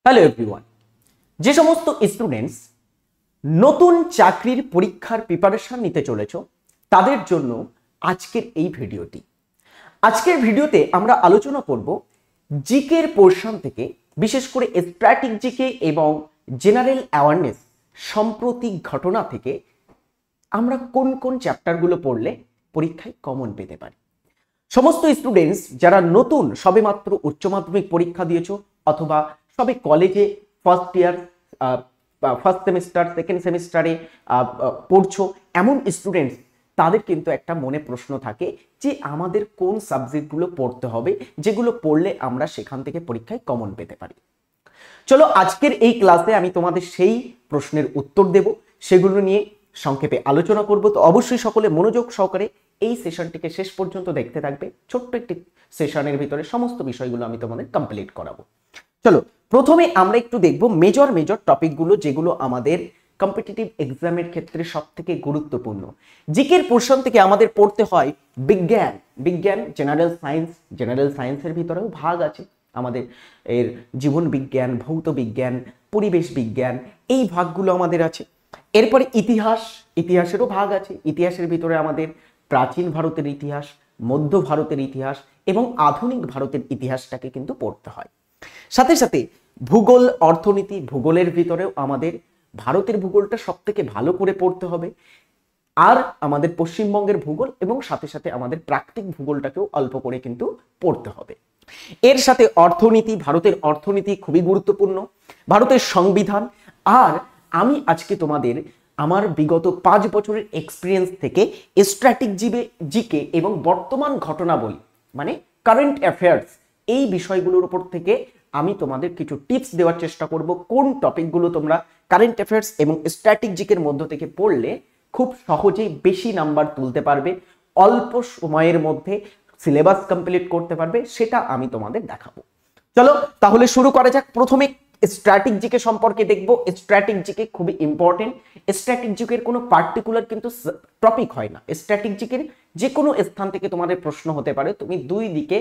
Hello everyone, যে সমস্ত students নতুন চাকরির পরীক্ষার প্রিপারেশন নিতে চলেছো তাদের জন্য আজকের এই ভিডিওটি। আজকের ভিডিওতে আমরা আলোচনা করব জিকের পোর্শন থেকে, বিশেষ করে স্ট্যাটিক জিকে এবং জেনারেল অ্যাওয়ারনেস সাম্প্রতিক ঘটনা থেকে আমরা কোন কোন চ্যাপ্টারগুলো পড়লে পরীক্ষায় কমন পেতে পারি। সমস্ত স্টুডেন্টস যারা নতুন সবেমাত্র উচ্চ মাধ্যমিক পরীক্ষা দিয়েছো অথবা সবে কলেজে first year first semester second সেমিস্টারে পড়ছো, এমন স্টুডেন্টস তাদের কিন্তু একটা মনে প্রশ্ন থাকে যে আমাদের কোন সাবজেক্টগুলো পড়তে হবে যেগুলো পড়লে আমরা সেখান থেকে পরীক্ষায় কমন পেতে পারি। চলো আজকের এই ক্লাসে আমি তোমাদের সেই প্রশ্নের উত্তর দেব, সেগুলো নিয়ে সংক্ষেপে আলোচনা করব। তো অবশ্যই সকলে মনোযোগ সহকারে এই সেশনটিকে শেষ পর্যন্ত দেখতে থাকবে। ছোট্ট একটি সেশনের ভিতরে সমস্ত বিষয়গুলো আমি তোমাদের কমপ্লিট করাবো। চলো প্রথমে আমরা একটু দেখব মেজর টপিকগুলো যেগুলো আমাদের কম্পিটিটিভ এক্সামের ক্ষেত্রে সবথেকে গুরুত্বপূর্ণ। জিকের পোর্শন থেকে আমাদের পড়তে হয় বিজ্ঞান, জেনারেল সায়েন্সের ভিতরেও ভাগ আছে আমাদের, এর জীবন বিজ্ঞান, ভৌত বিজ্ঞান, পরিবেশ বিজ্ঞান, এই ভাগগুলো আমাদের আছে। এরপরে ইতিহাসেরও ভাগ আছে। ইতিহাসের ভিতরে আমাদের প্রাচীন ভারতের ইতিহাস, মধ্য ভারতের ইতিহাস এবং আধুনিক ভারতের ইতিহাসটাকে কিন্তু পড়তে হয়। সাথে সাথে ভূগোল, অর্থনীতি, ভূগোলের ভিতরেও আমাদের ভারতের ভূগোলটা সব থেকে ভালো করে পড়তে হবে, আর আমাদের পশ্চিমবঙ্গের ভূগোল এবং সাথে সাথে আমাদের প্রাকৃতিক ভূগোলটাকেও অল্প করে কিন্তু পড়তে হবে। এর সাথে অর্থনীতি, ভারতের অর্থনীতি খুবই গুরুত্বপূর্ণ, ভারতের সংবিধান। আর আমি আজকে তোমাদের আমার বিগত 5 বছরের এক্সপিরিয়েন্স থেকে স্ট্র্যাটেজিক জিকে এবং বর্তমান ঘটনাবলী মানে কারেন্ট অ্যাফেয়ার্স, এই বিষয়গুলোর উপর থেকে আমি তোমাদের কিছু টিপস দেওয়ার চেষ্টা করব কোন টপিকগুলো তোমরা কারেন্ট অ্যাফেয়ার্স এবং স্ট্র্যাটেজিক জিকের মধ্য থেকে পড়লে খুব সহজেই বেশি নাম্বার তুলতে পারবে, অল্প সময়ের মধ্যে সিলেবাস কমপ্লিট করতে পারবে, সেটা আমি তোমাদের দেখাবো। চলো তাহলে শুরু করা যাক। প্রথমে স্ট্র্যাটেজিক জিকে সম্পর্কে দেখবো। স্ট্র্যাটেজিক জিকে খুবই ইম্পর্টেন্ট। স্ট্র্যাটেজিক জিকের কোনো পার্টিকুলার কিন্তু টপিক হয় না। স্ট্র্যাটেজিক জিকের যে কোনো স্থান থেকে তোমাদের প্রশ্ন হতে পারে। তুমি দুই দিকে,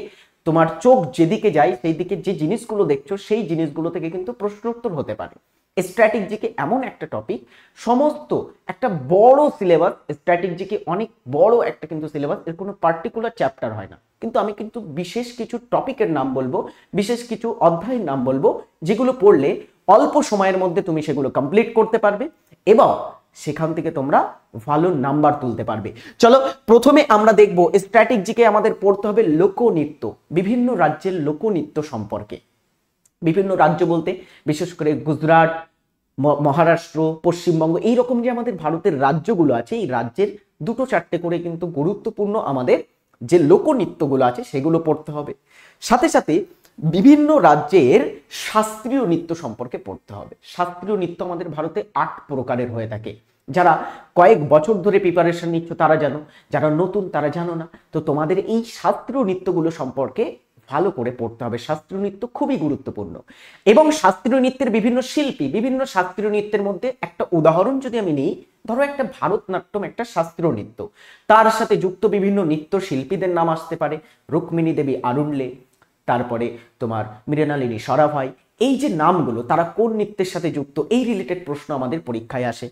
তোমার চোখ যেদিকে যায় সেই দিকে যে জিনিসগুলো দেখছো সেই জিনিসগুলো থেকে কিন্তু প্রশ্ন উত্তর হতে পারে। স্ট্র্যাটেজিক জিকে এমন একটা টপিক, সমস্ত একটা বড় সিলেবাস। স্ট্র্যাটেজিক জিকে অনেক বড় একটা কিন্তু সিলেবাস, এর কোনো পার্টিকুলার চ্যাপ্টার হয় না। কিন্তু আমি কিন্তু বিশেষ কিছু টপিকের নাম বলবো, বিশেষ কিছু অধ্যায়ের নাম বলবো, যেগুলো পড়লে অল্প সময়ের মধ্যে তুমি সেগুলো কমপ্লিট করতে পারবে এবং সেখান থেকে তোমরা ভালো নাম্বার তুলতে পারবে। চলো প্রথমে আমরা দেখব স্ট্র্যাটেজিক জিকে আমাদের পড়তে হবে লোকনৃত্য, বিভিন্ন রাজ্যের লোকনৃত্য সম্পর্কে। বিভিন্ন রাজ্য বলতে বিশেষ করে গুজরাট, মহারাষ্ট্র, পশ্চিমবঙ্গ, এইরকম যে আমাদের ভারতের রাজ্যগুলো আছে, এই রাজ্যের 2-4টে করে কিন্তু গুরুত্বপূর্ণ আমাদের যে লোকনৃত্যগুলো আছে সেগুলো পড়তে হবে। সাথে সাথে বিভিন্ন রাজ্যের শাস্ত্রীয় নৃত্য সম্পর্কে পড়তে হবে। শাস্ত্রীয় নৃত্য আমাদের ভারতে 8 প্রকারের হয়ে থাকে। যারা কয়েক বছর ধরে প্রিপারেশন নিচ্ছ তারা জানো, যারা নতুন তারা জানো না। তো তোমাদের এই শাস্ত্রীয় নৃত্যগুলো সম্পর্কে ভালো করে পড়তে হবে। শাস্ত্রীয় নৃত্য খুবই গুরুত্বপূর্ণ এবং শাস্ত্রীয় নৃত্যের বিভিন্ন শিল্পী, বিভিন্ন শাস্ত্রীয় নৃত্যের মধ্যে একটা উদাহরণ যদি আমি নিই, ধরো একটা ভারতনাট্যম একটা শাস্ত্রীয় নৃত্য, তার সাথে যুক্ত বিভিন্ন নৃত্য শিল্পীদের নাম আসতে পারে রুক্মিণী দেবী আরুণলে, তারপরে তোমার মৃণালিনী সরাভাই। এই যে নামগুলো, তারা কোন নৃত্যের সাথে যুক্ত, এই রিলেটেড প্রশ্ন আমাদের পরীক্ষায় আসে।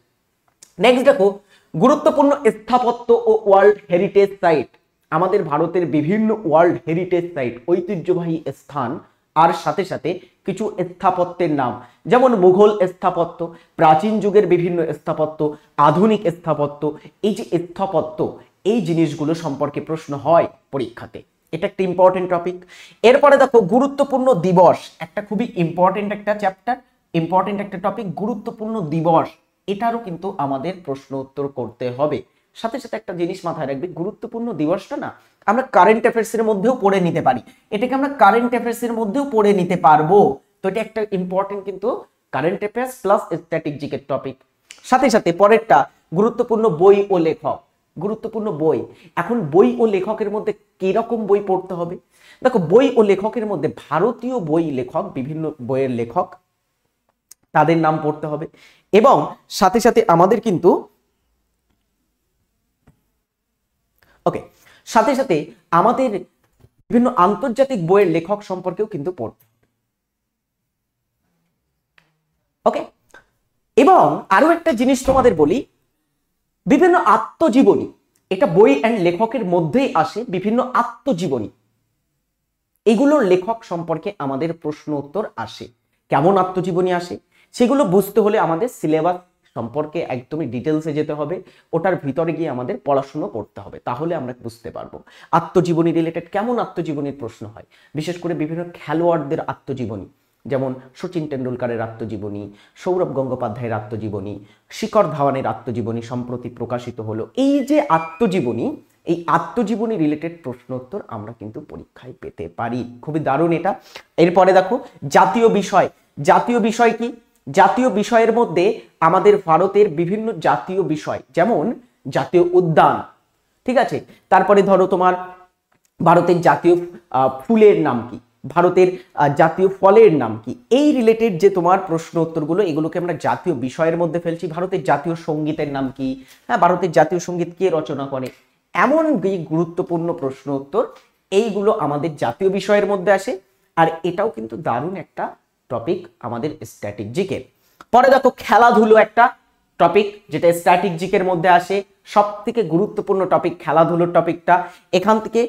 নেক্সট দেখো গুরুত্বপূর্ণ স্থাপত্য ও ওয়ার্ল্ড হেরিটেজ সাইট। আমাদের ভারতের বিভিন্ন ওয়ার্ল্ড হেরিটেজ সাইট, ঐতিহ্যবাহী স্থান, আর সাথে সাথে কিছু স্থাপত্যের নাম, যেমন মুঘল স্থাপত্য, প্রাচীন যুগের বিভিন্ন স্থাপত্য, আধুনিক স্থাপত্য। এই যে স্থাপত্য, এই জিনিসগুলো সম্পর্কে প্রশ্ন হয় পরীক্ষাতে, এটা একটা ইম্পর্টেন্ট টপিক। এরপরে দেখো গুরুত্বপূর্ণ দিবস, একটা খুবই ইম্পর্টেন্ট একটা চ্যাপ্টার, ইম্পর্টেন্ট একটা টপিক, গুরুত্বপূর্ণ দিবস, এটারও কিন্তু আমাদের প্রশ্ন উত্তর করতে হবে। সাথে সাথে একটা জিনিস মাথায় রাখবে, গুরুত্বপূর্ণ দিবসটা না আমরা কারেন্ট অ্যাফেয়ার্স এর মধ্যেও পড়ে নিতে পারি, এটাকে আমরা কারেন্ট অ্যাফেয়ার্স এর মধ্যেও পড়ে নিতে পারবো। তো এটা একটা ইম্পর্টেন্ট কিন্তু কারেন্ট অ্যাফেয়ার্স প্লাস স্ট্যাটিক জিকের টপিক। সাথে সাথে পরেরটা গুরুত্বপূর্ণ বই ও লেখক। গুরুত্বপূর্ণ বই, এখন বই ও লেখকের মধ্যে কি রকম বই পড়তে হবে? দেখো বই ও লেখকের মধ্যে ভারতীয় বই লেখক, বিভিন্ন বইয়ের লেখক, তাদের নাম পড়তে হবে এবং সাথে সাথে আমাদের কিন্তু সাথে সাথে আমাদের বিভিন্ন আন্তর্জাতিক বইয়ের লেখক সম্পর্কেও কিন্তু পড়তে হবে। ওকে, এবং আরো একটা জিনিস তোমাদের বলি, বিভিন্ন আত্মজীবনী, এটা বই অ্যান্ড লেখকের মধ্যেই আসে, বিভিন্ন আত্মজীবনী, এগুলোর লেখক সম্পর্কে আমাদের প্রশ্ন উত্তর আসে। কেমন আত্মজীবনী আসে সেগুলো বুঝতে হলে আমাদের সিলেবাস সম্পর্কে একদমই ডিটেলসে যেতে হবে, ওটার ভিতরে গিয়ে আমাদের পড়াশুনো করতে হবে, তাহলে আমরা বুঝতে পারবো আত্মজীবনী রিলেটেড কেমন আত্মজীবনীর প্রশ্ন হয়। বিশেষ করে বিভিন্ন খেলোয়াড়দের আত্মজীবনী, যেমন সচিন টেন্ডুলকারের আত্মজীবনী, সৌরভ গঙ্গোপাধ্যায়ের আত্মজীবনী, শিখর ধাওয়ানের আত্মজীবনী সম্প্রতি প্রকাশিত হলো। এই যে আত্মজীবনী, এই আত্মজীবনী রিলেটেড প্রশ্ন উত্তর আমরা কিন্তু পরীক্ষায় পেতে পারি। খুবই দারুণ এটা। এরপরে দেখো জাতীয় বিষয়। জাতীয় বিষয় কি? জাতীয় বিষয়ের মধ্যে আমাদের ভারতের বিভিন্ন জাতীয় বিষয়, যেমন জাতীয় উদ্যান, ঠিক আছে, তারপরে ধরো তোমার ভারতের জাতীয় ফুলের নাম কি, ভারতের জাতীয় ফলের নাম কি, এই রিলেটেড যে তোমার প্রশ্ন উত্তরগুলো, এগুলোকে আমরা জাতীয় বিষয়ের মধ্যে ফেলছি। ভারতের জাতীয় সঙ্গীতের নাম কি, হ্যাঁ, ভারতের জাতীয় সঙ্গীত কে রচনা করে, এমন গুরুত্বপূর্ণ প্রশ্ন উত্তর এইগুলো আমাদের জাতীয় বিষয়ের মধ্যে আসে। আর এটাও কিন্তু দারুণ একটা টপিক আমাদের স্ট্যাটিক জিকের। পরে দেখো খেলাধুলো একটা টপিক, যেটা স্ট্যাটিক জিকের মধ্যে আসে, সব থেকে গুরুত্বপূর্ণ টপিক খেলাধুলোর টপিকটা। এখান থেকে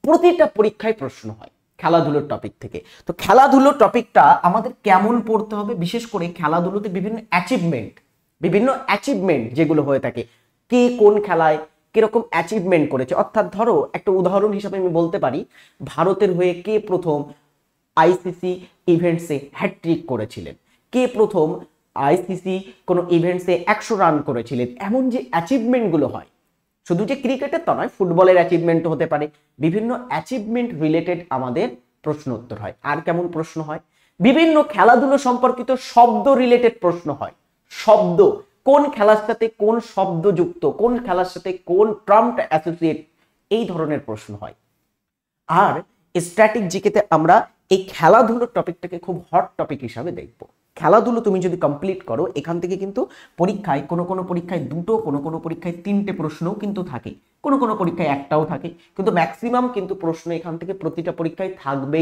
প্রতিটা পরীক্ষায় প্রশ্ন হয় খেলাধুলোর টপিক থেকে। তো খেলাধুলোর টপিকটা আমাদের কেমন পড়তে হবে, বিশেষ করে খেলাধুলোতে বিভিন্ন অ্যাচিভমেন্ট যেগুলো হয়ে থাকে, কে কোন খেলায় কিরকম অ্যাচিভমেন্ট করেছে। অর্থাৎ ধরো একটা উদাহরণ হিসাবে আমি বলতে পারি, ভারতের হয়ে কে প্রথম আইসিসি ইভেন্টসে হ্যাট্রিক করেছিলেন, কে প্রথম আইসিসি কোনো ইভেন্টসে 100 রান করেছিলেন। এমন যে অ্যাচিভমেন্টগুলো হয়, শুধু যে ক্রিকেটের তা নয়, ফুটবলের অ্যাচিভমেন্টও হতে পারে, বিভিন্ন অ্যাচিভমেন্ট রিলেটেড আমাদের প্রশ্ন উত্তর হয়। আর কেমন প্রশ্ন হয়, বিভিন্ন খেলাধুলো সম্পর্কিত শব্দ রিলেটেড প্রশ্ন হয়। শব্দ, কোন খেলার সাথে কোন শব্দ যুক্ত, কোন খেলার সাথে কোন টার্মটা অ্যাসোসিয়েট, এই ধরনের প্রশ্ন হয়। আর স্ট্যাটিক জিকেতে আমরা এই খেলাধুলোর টপিকটাকে খুব হট টপিক হিসাবে দেখব। খেলাধুলো তুমি যদি কমপ্লিট করো, এখান থেকে কিন্তু পরীক্ষায় কোনো পরীক্ষায় 2টো, কোনো পরীক্ষায় 3টে প্রশ্নও কিন্তু থাকে, কোনো পরীক্ষায় একটাও থাকে, কিন্তু ম্যাক্সিমাম কিন্তু প্রশ্ন এখান থেকে প্রতিটা পরীক্ষায় থাকবে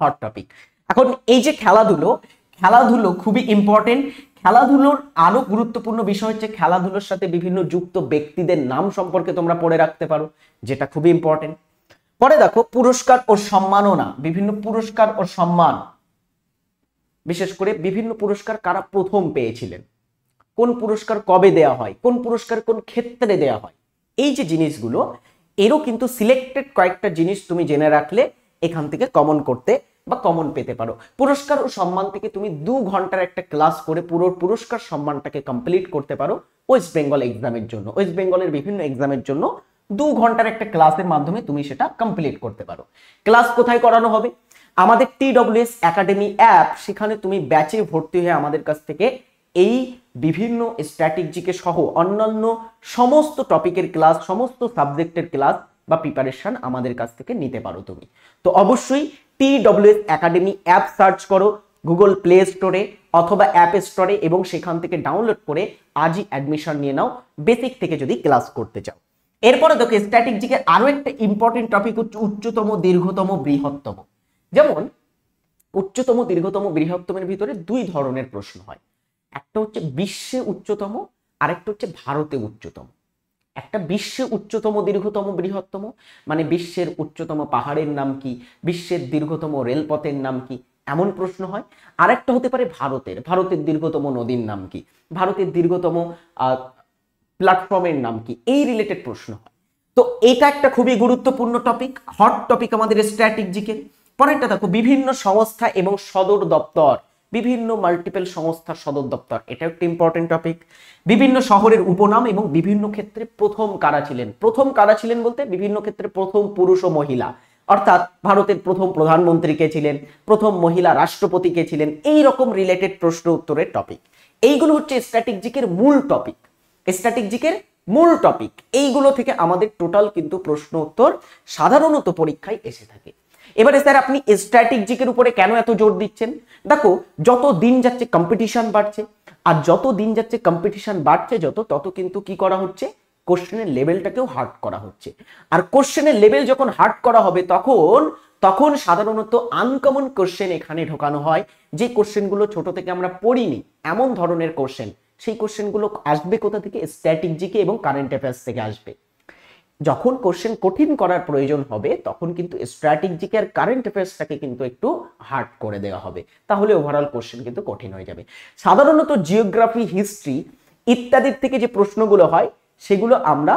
হট টপিক। এখন এই যে খেলাধুলো খুবই ইম্পর্টেন্ট। খেলাধুলোর আরো গুরুত্বপূর্ণ বিষয় হচ্ছে খেলাধুলোর সাথে বিভিন্ন যুক্ত ব্যক্তিদের নাম সম্পর্কে তোমরা পড়ে রাখতে পারো, যেটা খুবই ইম্পর্টেন্ট। পরে দেখো পুরস্কার ও সম্মাননা, বিভিন্ন পুরস্কার ও সম্মান, বিশেষ করে বিভিন্ন পুরস্কার কারা প্রথম পেয়েছিলেন, কোন পুরস্কার কবে দেয়া হয়, কোন পুরস্কার কোন ক্ষেত্রে দেয়া হয়, এই যে জিনিসগুলো, এরও কিন্তু সিলেক্টেড কয়েকটা জিনিস তুমি জেনে রাখলে এখান থেকে কমন করতে বা কমন পেতে পারো। পুরস্কার ও সম্মান থেকে তুমি 2 ঘন্টার একটা ক্লাস করে পুরো পুরস্কার সম্মানটাকে কমপ্লিট করতে পারো ওয়েস্ট বেঙ্গল এক্সামের জন্য। ওয়েস্ট বেঙ্গলের বিভিন্ন এক্সামের জন্য 2 ঘন্টার একটা ক্লাসের মাধ্যমে তুমি সেটা কমপ্লিট করতে পারো। ক্লাস কোথায় করানো হবে? আমাদের TWS একাডেমি অ্যাপ, সেখানে তুমি ব্যাচে ভর্তি হয়ে আমাদের কাছ থেকে এই বিভিন্ন স্ট্যাটিক জিকে সহ অন্যান্য সমস্ত টপিকের ক্লাস, সমস্ত সাবজেক্টের ক্লাস বা প্রিপারেশন আমাদের কাছ থেকে নিতে পারো তুমি। তো অবশ্যই TWS একাডেমি অ্যাপ সার্চ করো গুগল প্লে স্টোরে অথবা অ্যাপ স্টোরে, এবং সেখান থেকে ডাউনলোড করে আজই অ্যাডমিশন নিয়ে নাও, বেসিক থেকে যদি ক্লাস করতে চাও। এরপরে দেখো স্ট্যাটিক জিকে আরো একটা ইম্পর্টেন্ট টপিক হচ্ছে উচ্চতম, দীর্ঘতম, বৃহত্তম। যেমন উচ্চতম, দীর্ঘতম, বৃহত্তমের ভিতরে 2 ধরনের প্রশ্ন হয়। একটা হচ্ছে বিশ্বে উচ্চতম, আরেকটা হচ্ছে ভারতে উচ্চতম। একটা বিশ্বে উচ্চতম, দীর্ঘতম, বৃহত্তম মানে বিশ্বের উচ্চতম পাহাড়ের নাম কি, বিশ্বের দীর্ঘতম রেলপথের নাম কি, এমন প্রশ্ন হয়। আরেকটা হতে পারে ভারতের দীর্ঘতম নদীর নাম কি, ভারতের দীর্ঘতম প্ল্যাটফর্মের নাম কি, এই রিলেটেড প্রশ্ন হয়। তো এটা একটা খুবই গুরুত্বপূর্ণ টপিক, হট টপিক আমাদের স্ট্যাটিক জিকে। পরেরটা দেখো বিভিন্ন সংস্থা এবং সদর দপ্তর, বিভিন্ন মাল্টিপল সংস্থার সদর দপ্তর, এটা একটা ইম্পর্টেন্ট টপিক। বিভিন্ন শহরের উপনাম এবং বিভিন্ন ক্ষেত্রে প্রথম কারা ছিলেন বলতে বিভিন্ন ক্ষেত্রে প্রথম পুরুষ ও মহিলা, অর্থাৎ ভারতের প্রথম প্রধানমন্ত্রী কে ছিলেন, প্রথম মহিলা রাষ্ট্রপতি কে ছিলেন, এই রকম রিলেটেড প্রশ্ন উত্তরের টপিক। এইগুলো হচ্ছে স্ট্যাটিক জিকের মূল টপিক। স্ট্যাটিক জিকের মূল টপিক এইগুলো থেকে আমাদের টোটাল কিন্তু প্রশ্ন উত্তর সাধারণত পরীক্ষায় এসে থাকে। এবারে স্যার আপনি স্ট্যাটিক জিকের উপরে কেন এত জোর দিচ্ছেন? দেখো যত দিন যাচ্ছে কম্পিটিশন বাড়ছে, আর যত দিন যাচ্ছে কম্পিটিশন বাড়ছে তত কিন্তু কি করা হচ্ছে, কোশ্চেনের লেভেলটাকেও হার্ড করা হচ্ছে। আর কোশ্চেনের লেভেল যখন হার্ড করা হবে তখন তখন সাধারণত আনকমন কোশ্চেন এখানে ঢোকানো হয়, যে কোশ্চেনগুলো ছোট থেকে আমরা পড়িনি এমন ধরনের কোশ্চেন। সেই কোশ্চেনগুলো আসবে কোথা থেকে? স্ট্যাটিক জিকে এবং কারেন্ট অ্যাফেয়ার্স থেকে আসবে। যখন কোশ্চেন কঠিন করার প্রয়োজন হবে তখন কিন্তু স্ট্র্যাটেজিক জিকে আর কারেন্ট অ্যাফেয়ার্সটাকে কিন্তু একটু হার্ড করে দেওয়া হবে, তাহলে ওভারঅল কোশ্চেন কিন্তু কঠিন হয়ে যাবে। সাধারণত জিওগ্রাফি, হিস্ট্রি ইত্যাদির থেকে যে প্রশ্নগুলো হয় সেগুলো আমরা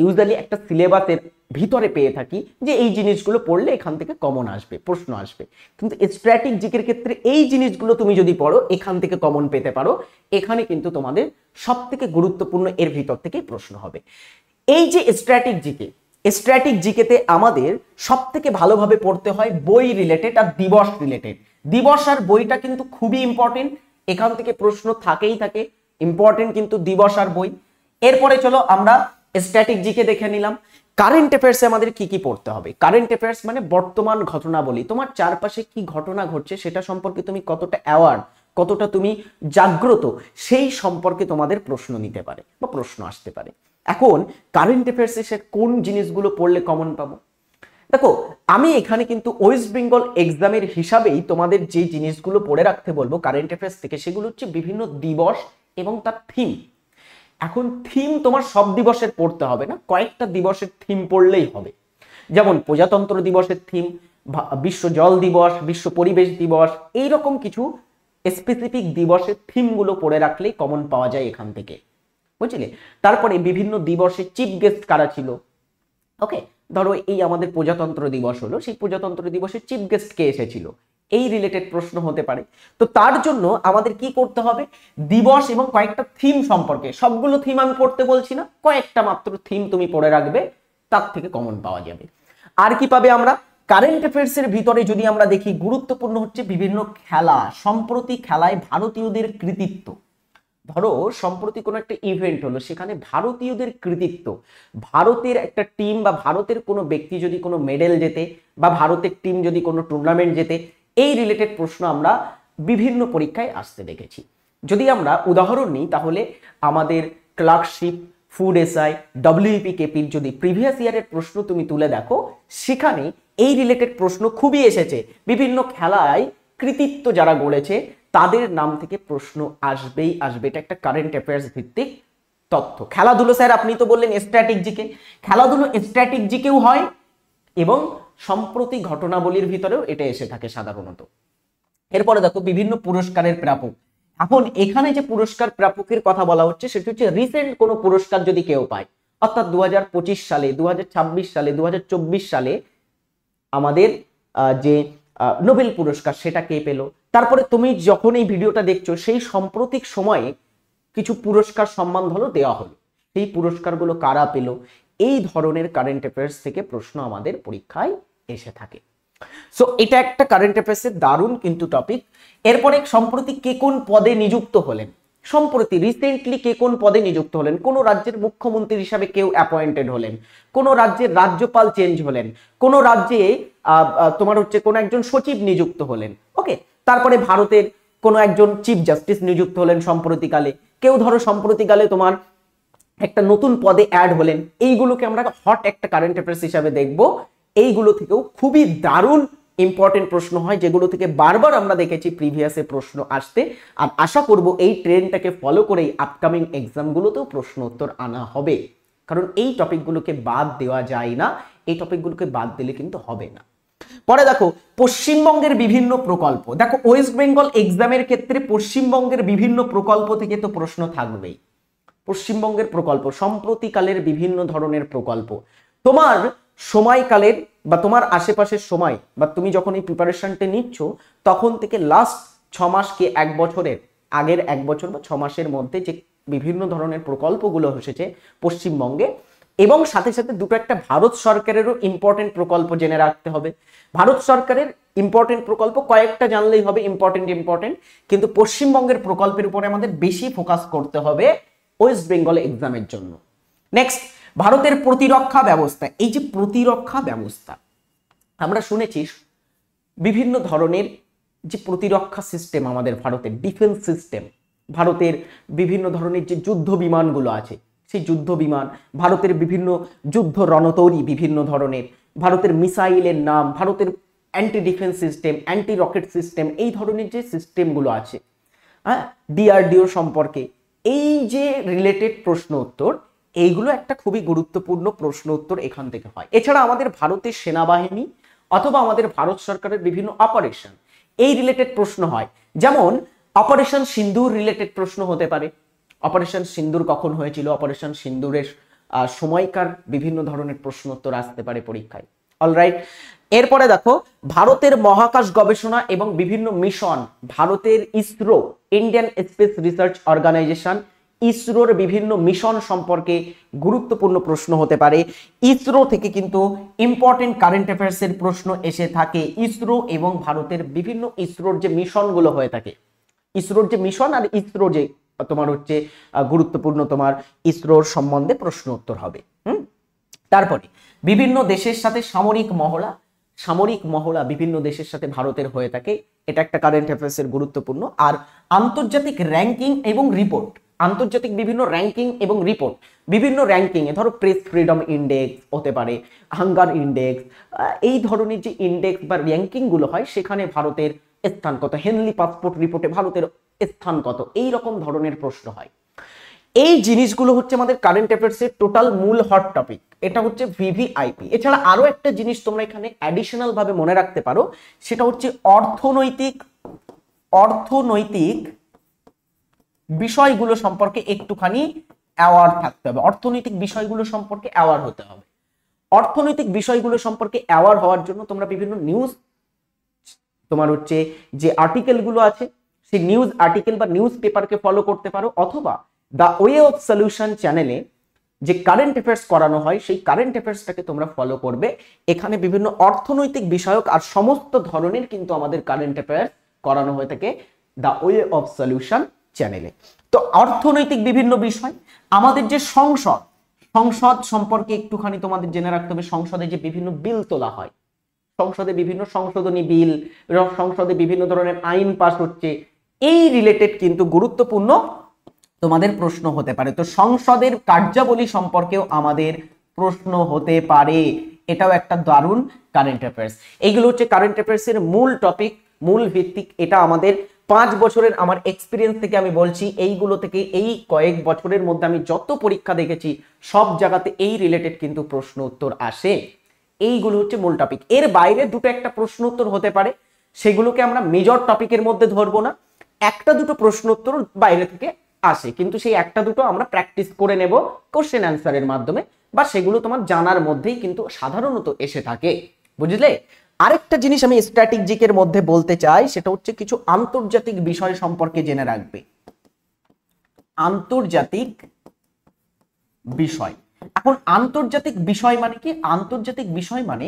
ইউজুয়ালি একটা সিলেবাসের ভিতরে পেয়ে থাকি, যে এই জিনিসগুলো পড়লে এখান থেকে কমন আসবে, প্রশ্ন আসবে। কিন্তু স্ট্র্যাটেজিক জিকের ক্ষেত্রে এই জিনিসগুলো তুমি যদি পড়ো এখান থেকে কমন পেতে পারো, এখানে কিন্তু তোমাদের সব থেকে গুরুত্বপূর্ণ এর ভিতর থেকে প্রশ্ন হবে। এই যে স্ট্র্যাটেজিক জিকেতে আমাদের সব থেকে ভালোভাবে পড়তে হয় বই রিলেটেড আর দিবস রিলেটেড। দিবস আর বইটা কিন্তু খুবই ইম্পর্টেন্ট, এখান থেকে প্রশ্ন থাকেই থাকে, ইম্পর্টেন্ট কিন্তু দিবস আর বই। এরপরে চলো আমরা স্ট্যাটিক জিকে দেখে নিলাম। কারেন্ট অ্যাফেয়ার্সে আমাদের কি কি পড়তে হবে? কারেন্ট অ্যাফেয়ার্স মানে বর্তমান ঘটনাবলী, তোমার চারপাশে কি ঘটনা ঘটছে সেটা সম্পর্কে তুমি কতটা অ্যাওয়ার, কতটা তুমি জাগ্রত, সেই সম্পর্কে তোমাদের প্রশ্ন নিতে পারে বা প্রশ্ন আসতে পারে। এখন কারেন্ট অ্যাফেয়ার্সে সে কোন জিনিসগুলো পড়লে কমন পাবো? দেখো, আমি এখানে কিন্তু ওয়েস্ট বেঙ্গল এক্সামের হিসাবেই তোমাদের যে জিনিসগুলো পড়ে রাখতে বলবো কারেন্ট অ্যাফেয়ার্স থেকে, সেগুলো হচ্ছে বিভিন্ন দিবস এবং তার থিম। এখন থিম তোমার সব দিবসের পড়তে হবে না, কয়েকটা দিবসের থিম পড়লেই হবে। যেমন প্রজাতন্ত্র দিবসের থিম, বিশ্ব জল দিবস, বিশ্ব পরিবেশ দিবস, এইরকম কিছু স্পেসিফিক দিবসের থিমগুলো পড়ে রাখলেই কমন পাওয়া যায় এখান থেকে, বুঝলে? তারপরে বিভিন্ন দিবসে চিফ গেস্ট কারা ছিল, ওকে, ধরো এই আমাদের প্রজাতন্ত্র দিবস হলো, সেই প্রজাতন্ত্র দিবসে চিফ গেস্ট কে এসেছিল, এই রিলেটেড প্রশ্ন হতে পারে। তো তার জন্য আমাদের কি করতে হবে? দিবস এবং কয়েকটা থিম সম্পর্কে, সবগুলো থিম আমি পড়তে বলছি না, কয়েকটা মাত্র থিম তুমি পড়ে রাখবে, তার থেকে কমন পাওয়া যাবে। আর কি পাবে আমরা? কারেন্ট অ্যাফেয়ার্স এর ভিতরে যদি আমরা দেখি, গুরুত্বপূর্ণ হচ্ছে বিভিন্ন খেলা, সম্প্রতি খেলায় ভারতীয়দের কৃতিত্ব। ধরো সম্প্রতি কোনো একটা ইভেন্ট হলো, সেখানে ভারতীয়দের কৃতিত্ব, ভারতের একটা টিম বা ভারতের কোনো ব্যক্তি যদি কোনো মেডেল জেতে, বা ভারতের টিম যদি কোনো টুর্নামেন্ট জেতে, এই রিলেটেড প্রশ্ন আমরা বিভিন্ন পরীক্ষায় আসতে দেখেছি। যদি আমরা উদাহরণ নিই তাহলে আমাদের ক্লার্কশিপ, ফুড এসআই, ডব্লিউপি কেপির যদি প্রিভিয়াস ইয়ারের প্রশ্ন তুমি তুলে দেখো, সেখানে এই রিলেটেড প্রশ্ন খুবই এসেছে। বিভিন্ন খেলায় কৃতিত্ব যারা গড়েছে তাদের নাম থেকে প্রশ্ন আসবেই আসবে, এটা একটা কারেন্ট অ্যাফেয়ার্স ভিত্তিক তথ্য। খেলাধুলো স্যার আপনি তো বললেন স্ট্র্যাটেজিক জিকে, খেলাধুলো স্ট্র্যাটেজিক জিকেও হয় এবং সম্প্রতি ঘটনাবলীর ভিতরেও এটা এসে থাকে সাধারণত। এরপরে দেখো বিভিন্ন পুরস্কারের প্রাপক। এখন এখানে যে পুরস্কার প্রাপকের কথা বলা হচ্ছে সেটা হচ্ছে রিসেন্ট কোনো পুরস্কার যদি কেউ পায়, অর্থাৎ 2025 সালে, 2026 সালে, 2024 সালে আমাদের যে নোবেল পুরস্কার সেটা কে পেল। তারপরে তুমি যখন এই ভিডিওটা দেখছো সেই সাম্প্রতিক সময়ে কিছু পুরস্কার সম্মান হলো দেওয়া হলো, সেই পুরস্কারগুলো কারা পেল, এই ধরনের কারেন্ট অ্যাফেয়ার্স থেকে প্রশ্ন আমাদের পরীক্ষায় এসে থাকে। সো এটা একটা কারেন্ট অ্যাফেয়ার্সের দারুণ কিন্তু টপিক। এরপরে সম্প্রতি কে কোন পদে নিযুক্ত হলেন, সম্প্রতি রিসেন্টলি কে কোন পদে নিযুক্ত হলেন, কোন রাজ্যের মুখ্যমন্ত্রী হিসাবে কেউ অ্যাপয়েন্টেড হলেন, কোন রাজ্যের রাজ্যপাল চেঞ্জ হলেন, কোন রাজ্যে তোমার হচ্ছে কোন একজন সচিব নিযুক্ত হলেন, ওকে। তারপরে ভারতের কোন একজন চিফ জাস্টিস নিযুক্ত হলেন সম্প্রতিকালে, কেউ ধরো সম্প্রতিকালে তোমার একটা নতুন পদে অ্যাড হলেন, এইগুলোকে আমরা হট একটা কারেন্ট অ্যাফেয়ার্স হিসাবে দেখব। এইগুলো থেকেও খুবই দারুণ ইম্পর্টেন্ট প্রশ্ন হয়, যেগুলো থেকে বারবার আমরা দেখেছি প্রিভিয়াসে প্রশ্ন আসতে। আর আশা করব এই ট্রেন্ডটাকে ফলো করেই আপকামিং এক্সামগুলোতেও প্রশ্ন উত্তর আনা হবে, কারণ এই টপিকগুলোকে বাদ দেওয়া যায় না, এই টপিকগুলোকে বাদ দিলে কিন্তু হবে না। পরে দেখো পশ্চিমবঙ্গের বিভিন্ন প্রকল্প। দেখো ওয়েস্ট বেঙ্গল এক্সামের ক্ষেত্রে পশ্চিমবঙ্গের বিভিন্ন প্রকল্প থেকে তো প্রশ্ন থাকবেই। পশ্চিমবঙ্গের প্রকল্প, সম্প্রতিকালের বিভিন্ন ধরনের প্রকল্প, তোমার সময়কালের বা তোমার আশেপাশের সময় বা তুমি যখন এই প্রিপারেশনটা নিচ্ছ তখন থেকে লাস্ট 6 মাস কি 1 বছরের আগের 1 বছর বা 6 মাসের মধ্যে যে বিভিন্ন ধরনের প্রকল্পগুলো এসেছে পশ্চিমবঙ্গে, এবং সাথে সাথে দুটো একটা ভারত সরকারেরও ইম্পর্টেন্ট প্রকল্প জেনে রাখতে হবে। ভারত সরকারের ইম্পর্টেন্ট প্রকল্প কয়েকটা জানলেই হবে, ইম্পর্টেন্ট, কিন্তু পশ্চিমবঙ্গের প্রকল্পের উপরে আমাদের বেশি ফোকাস করতে হবে ওয়েস্ট বেঙ্গল এক্সামের জন্য। নেক্সট, ভারতের প্রতিরক্ষা ব্যবস্থা। এই যে প্রতিরক্ষা ব্যবস্থা আমরা শুনেছি বিভিন্ন ধরনের যে প্রতিরক্ষা সিস্টেম আমাদের ভারতের ডিফেন্স সিস্টেম, ভারতের বিভিন্ন ধরনের যে যুদ্ধ বিমানগুলো আছে সেই যুদ্ধ বিমান, ভারতের বিভিন্ন যুদ্ধ রণতরী বিভিন্ন ধরনের, ভারতের মিসাইলের নাম, ভারতের anti defence system, anti rocket system, এই ধরনের যে সিস্টেমগুলো আছে, হ্যাঁ, ডিআরডিও সম্পর্কে এই যে রিলেটেড প্রশ্ন উত্তর, এইগুলো একটা খুবই গুরুত্বপূর্ণ প্রশ্ন উত্তর এখান থেকে হয়। এছাড়া আমাদের ভারতের সেনাবাহিনী অথবা আমাদের ভারত সরকারের বিভিন্ন অপারেশন, এই রিলেটেড প্রশ্ন হয়। যেমন অপারেশন সিন্দুর রিলেটেড প্রশ্ন হতে পারে, অপারেশন সিন্দুর কখন হয়েছিল, অপারেশন সিন্দুরের সময়কার বিভিন্ন ধরনের প্রশ্ন উত্তর আসতে পারে পরীক্ষায়। অলরাইট, এরপরে দেখো ভারতের মহাকাশ গবেষণা এবং বিভিন্ন মিশন, ভারতের ISRO, Indian space research organisation, ইসরোর বিভিন্ন মিশন সম্পর্কে গুরুত্বপূর্ণ প্রশ্ন হতে পারে। ইসরো থেকে কিন্তু ইম্পর্টেন্ট কারেন্ট অ্যাফেয়ার্সের প্রশ্ন এসে থাকে। ইসরো এবং ভারতের বিভিন্ন ইসরোর যে মিশনগুলো হয়ে থাকে, ইসরোর যে মিশন আর ইসরো যে তোমার হচ্ছে গুরুত্বপূর্ণ তোমার ইসরোর সম্বন্ধে প্রশ্ন উত্তর হবে। তারপরে বিভিন্ন দেশের সাথে সামরিক মহড়া বিভিন্ন দেশের সাথে ভারতের হয়ে থাকে, এটা একটা কারেন্ট অ্যাফেয়ার্সের গুরুত্বপূর্ণ। আর আন্তর্জাতিক র্যাঙ্কিং এবং রিপোর্ট, আন্তর্জাতিক বিভিন্ন র্যাঙ্কিং এবং রিপোর্ট, বিভিন্ন র্যাঙ্কিং এ ধরো প্রেস ফ্রিডম ইন্ডেক্স হতে পারে, হাঙ্গার ইন্ডেক্স, এই ধরনের যে ইন্ডেক্স বা র্যাঙ্কিং গুলো হয় সেখানে ভারতের স্থান কত, হেনলি পাসপোর্ট রিপোর্টে ভারতের স্থান কত, এই রকম ধরনের প্রশ্ন হয়। এই জিনিসগুলো হচ্ছে আমাদের কারেন্ট অ্যাফেয়ার্সের টোটাল মূল হট টপিক, এটা হচ্ছে ভিভিআইপি। এছাড়া আরো একটা জিনিস তোমরা এখানে অ্যাডিশনাল ভাবে মনে রাখতে পারো, সেটা হচ্ছে অর্থনৈতিক বিষয়গুলো সম্পর্কে একটুখানি অ্যাওয়ার থাকতে হবে, অর্থনৈতিক বিষয়গুলো সম্পর্কে অ্যাওয়ার হতে হবে। অর্থনৈতিক বিষয়গুলো সম্পর্কে অ্যাওয়ার হওয়ার জন্য তোমরা বিভিন্ন নিউজ, তোমার হচ্ছে যে আর্টিকেলগুলো আছে সেই নিউজ আর্টিকেল বা নিউজ পেপারকে ফলো করতে পারো, অথবা দ্য ওয়ে অফ সলিউশন চ্যানেলে যে কারেন্ট অ্যাফেয়ার্স করানো হয় সেই কারেন্ট অ্যাফেয়ার্সটাকে তোমরা ফলো করবে। এখানে বিভিন্ন অর্থনৈতিক বিষয়ক আর সমস্ত ধরনের কিন্তু আমাদের কারেন্ট অ্যাফেয়ার্স করানো হয়ে থাকে দ্য ওয়ে অফ সলিউশন চ্যানেলে। তো অর্থনৈতিক বিভিন্ন বিষয়, আমাদের যে সংসদ সম্পর্কে একটুখানি তোমাদের জেনে রাখতে হবে। সংসদে যে বিভিন্ন বিল তোলা হয়, সংসদে বিভিন্ন সংশোধনী বিল, সংসদে বিভিন্ন ধরনের আইন পাস হচ্ছে, এই রিলেটেড কিন্তু গুরুত্বপূর্ণ তোমাদের প্রশ্ন হতে পারে। তো সংসদের কার্যাবলী সম্পর্কেও আমাদের প্রশ্ন হতে পারে, এটাও একটা দারুণ কারেন্ট অ্যাফেয়ার্স। এইগুলো হচ্ছে কারেন্ট অ্যাফেয়ার্স এর মূল টপিক, মূল ভিত্তিক। এটা আমাদের 5 বছরের আমার এক্সপিরিয়েন্স থেকে আমি বলছি, এইগুলো থেকে এই কয়েক বছরের মধ্যে আমি যত পরীক্ষা দেখেছি সব জায়গাতে এই রিলেটেড কিন্তু প্রশ্ন উত্তর আসে। এইগুলো হচ্ছে মূল টপিক। এর বাইরে দুটো একটা প্রশ্ন উত্তর হতে পারে, সেগুলোকে আমরা মেজর টপিকের মধ্যে ধরবো না। একটা দুটো প্রশ্ন উত্তর বাইরে থেকে আসে, কিন্তু সেই একটা দুটো আমরা প্র্যাকটিস করে নেব কোশ্চেন অ্যান্সারের মাধ্যমে, বা সেগুলো তোমার জানার মধ্যেই কিন্তু সাধারণত এসে থাকে, বুঝলে। আরেকটা জিনিস আমি স্ট্র্যাটেজিকের মধ্যে বলতে চাই, সেটা হচ্ছে কিছু আন্তর্জাতিক বিষয় সম্পর্কে জেনে রাখবে। আন্তর্জাতিক বিষয়, এখন আন্তর্জাতিক বিষয় মানে কি? আন্তর্জাতিক বিষয় মানে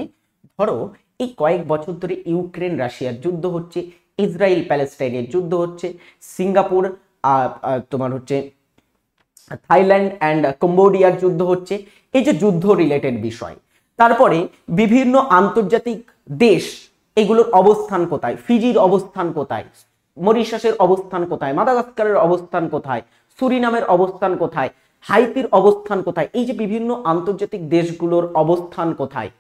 ধরো এই কয়েক বছর ধরে ইউক্রেন রাশিয়ার যুদ্ধ হচ্ছে, ইসরায়েল প্যালেস্টাইনের যুদ্ধ হচ্ছে, সিঙ্গাপুর তোমার হচ্ছে থাইল্যান্ড অ্যান্ড কম্বোডিয়ার যুদ্ধ হচ্ছে, এই যে যুদ্ধ রিলেটেড বিষয়। তারপরে বিভিন্ন আন্তর্জাতিক দেশ, এগুলোর অবস্থান কোথায়, ফিজির অবস্থান কোথায়, মরিশাসের অবস্থান কোথায়, মাদাগাস্কারের অবস্থান কোথায়, সুরিনামের অবস্থান কোথায়, হাইতির অবস্থান কোথায়, এই যে বিভিন্ন আন্তর্জাতিক দেশগুলোর অবস্থান কোথায়,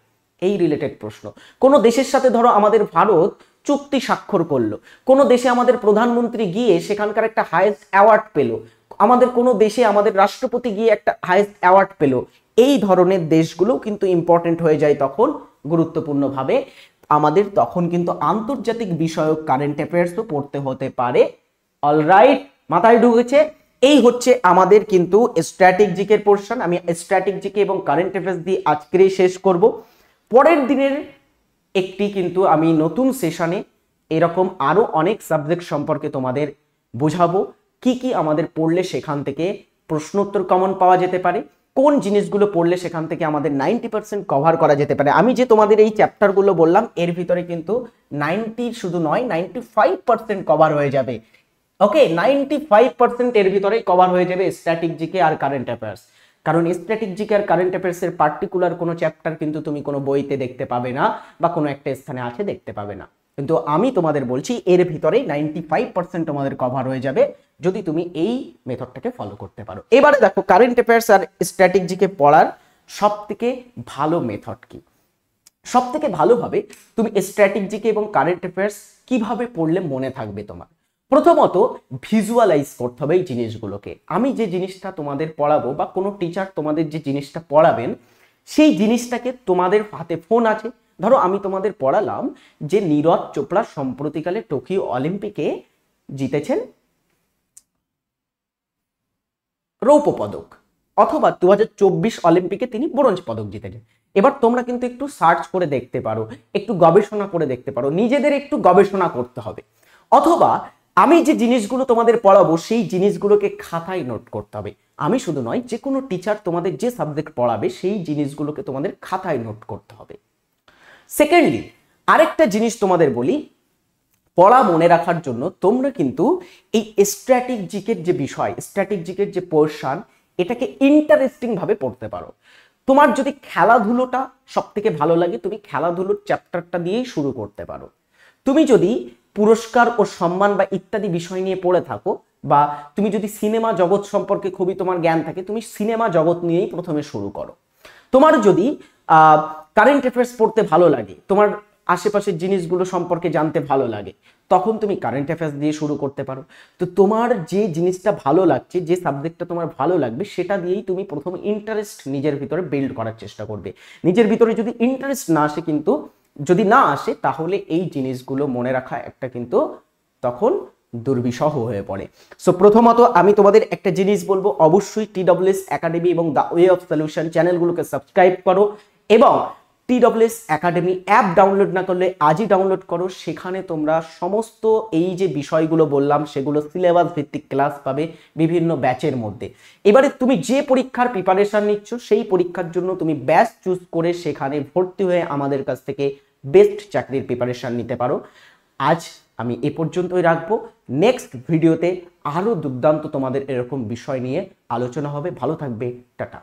এই রিলেটেড প্রশ্ন। কোন দেশের সাথে ধরো আমাদের ভারত চুক্তি স্বাক্ষর করলো, কোন দেশে আমাদের প্রধানমন্ত্রী গিয়ে সেখানকার একটা হাইয়েস্ট অ্যাওয়ার্ড পেলো, আমাদের কোন দেশে আমাদের রাষ্ট্রপতি গিয়ে একটা হাইয়েস্ট অ্যাওয়ার্ড পেলো, এই ধরনের দেশগুলো কিন্তু ইম্পর্টেন্ট হয়ে যায় তখন গুরুত্বপূর্ণভাবে। আমাদের তখন কিন্তু আন্তর্জাতিক বিষয়ক কারেন্ট অ্যাফেয়ার্সও পড়তে হতে পারে। অলরাইট, মাথায় ঢুকেছে? এই হচ্ছে আমাদের কিন্তু স্ট্র্যাটেজিকের পোর্শন। আমি স্ট্র্যাটেজিকে এবং কারেন্ট অ্যাফেয়ার্স দিয়ে আজকেরই শেষ করব। পরের দিনের একটি কিন্তু আমি নতুন সেশনে এরকম আরো অনেক সাবজেক্ট সম্পর্কে তোমাদের বোঝাবো, কি কি আমাদের পড়লে সেখান থেকে প্রশ্নোত্তর কমন পাওয়া যেতে পারে, কোন জিনিসগুলো পড়লে সেখান থেকে আমাদের 90% কভার করা যেতে পারে। আমি যে তোমাদের এই চ্যাপ্টারগুলো বললাম এর ভিতরে কিন্তু 90 শুধু নয় 95% কভার হয়ে যাবে। ওকে, 95% এর ভিতরে কভার হয়ে যাবে স্ট্র্যাটেজিকে আর কারেন্ট অ্যাফেয়ার্স। কারণ স্ট্র্যাটেজিক আর কারেন্ট অ্যাফেয়ার্সের পার্টিকুলার কোনো চ্যাপ্টার কিন্তু তুমি কোনো বইতে দেখতে পাবে না, বা কোনো একটা স্থানে আছে দেখতে পাবে না। কিন্তু আমি তোমাদের বলছি এর ভিতরে 95% তোমাদের কভার হয়ে যাবে যদি তুমি এই মেথডটাকে ফলো করতে পারো। এবারে দেখো কারেন্ট অ্যাফেয়ার্স আর স্ট্র্যাটেজিকে পড়ার সবথেকে ভালো মেথড কি। সব থেকে ভালোভাবে তুমি স্ট্র্যাটেজিকে এবং কারেন্ট অ্যাফেয়ার্স কিভাবে পড়লে মনে থাকবে তোমার? প্রথমত ভিজুয়ালাইজ করতে হবে এই জিনিসগুলোকে। আমি যে জিনিসটা তোমাদের পড়াবো বা কোনো টিচার তোমাদের যে জিনিসটা পড়াবেন সেই জিনিসটাকে, তোমাদের হাতে ফোন আছে, ধরো আমি তোমাদের পড়ালাম যে নীরজ চোপড়া সম্প্রতিকালে টোকিও অলিম্পিকে জিতেছেন রৌপ্য পদক, অথবা 2024 অলিম্পিকে তিনি ব্রোঞ্জ পদক জিতেছেন। এবার তোমরা কিন্তু একটু সার্চ করে দেখতে পারো, একটু গবেষণা করে দেখতে পারো, নিজেদের একটু গবেষণা করতে হবে। অথবা আমি যে জিনিসগুলো তোমাদের পড়াবো সেই জিনিসগুলোকে খাতায় নোট করতে হবে। আমি শুধু নয়, যে কোনো টিচার তোমাদের যে সাবজেক্ট পড়াবে সেই জিনিসগুলোকে তোমাদের খাতায় নোট করতে হবে। সেকেন্ডলি আরেকটা জিনিস তোমাদের বলি, পড়া মনে রাখার জন্য তোমরা কিন্তু এই স্ট্র্যাটেজিকের যে বিষয়, স্ট্র্যাটেজিকের যে পোরশন, এটাকে ইন্টারেস্টিং ভাবে পড়তে পারো। তোমার যদি খেলাধুলোটা সব থেকে ভালো লাগে, তুমি খেলাধুলোর চ্যাপ্টারটা দিয়েই শুরু করতে পারো। তুমি যদি পুরস্কার ও সম্মান বা ইত্যাদি বিষয় নিয়ে পড়ে থাকো, বা তুমি যদি সিনেমা জগৎ সম্পর্কে খুবই তোমার জ্ঞান থাকে, তুমি সিনেমা জগৎ নিয়েই প্রথমে শুরু করো। তোমার যদি কারেন্ট অ্যাফেয়ার্স পড়তে ভালো লাগে, তোমার আশেপাশের জিনিসগুলো সম্পর্কে জানতে ভালো লাগে, তখন তুমি কারেন্ট অ্যাফেয়ার্স দিয়ে শুরু করতে পারো। তো তোমার যে জিনিসটা ভালো লাগছে, যে সাবজেক্টটা তোমার ভালো লাগবে, সেটা দিয়েই তুমি প্রথমে ইন্টারেস্ট নিজের ভিতরে বিল্ড করার চেষ্টা করবে। নিজের ভিতরে যদি ইন্টারেস্ট না আসে, কিন্তু যদি না আসে, তাহলে এই জিনিসগুলো মনে রাখা একটা কিন্তু তখন দুর্বিষহ হয়ে পড়ে। সো প্রথমত আমি তোমাদের একটা জিনিস বলবো, অবশ্যই TWS একাডেমি এবং দ্য ওয়ে অফ সলিউশন চ্যানেলগুলোকে সাবস্ক্রাইব করো, এবং TWS একাডেমি অ্যাপ ডাউনলোড না করলে আজই ডাউনলোড করো। সেখানে তোমরা সমস্ত এই যে বিষয়গুলো বললাম সেগুলো সিলেবাস ভিত্তিক ক্লাস পাবে বিভিন্ন ব্যাচের মধ্যে। এবারে তুমি যে পরীক্ষার প্রিপারেশন নিচ্ছ, সেই পরীক্ষার জন্য তুমি ব্যাচ চুজ করে সেখানে ভর্তি হয়ে আমাদের কাছ থেকে বেস্ট চাকরির প্রিপারেশন নিতে পারো। আজ আমি এ পর্যন্তই রাখবো। নেক্সট ভিডিওতে আরো দুর্দান্ত তোমাদের এরকম বিষয় নিয়ে আলোচনা হবে। ভালো থাকবে, টাটা।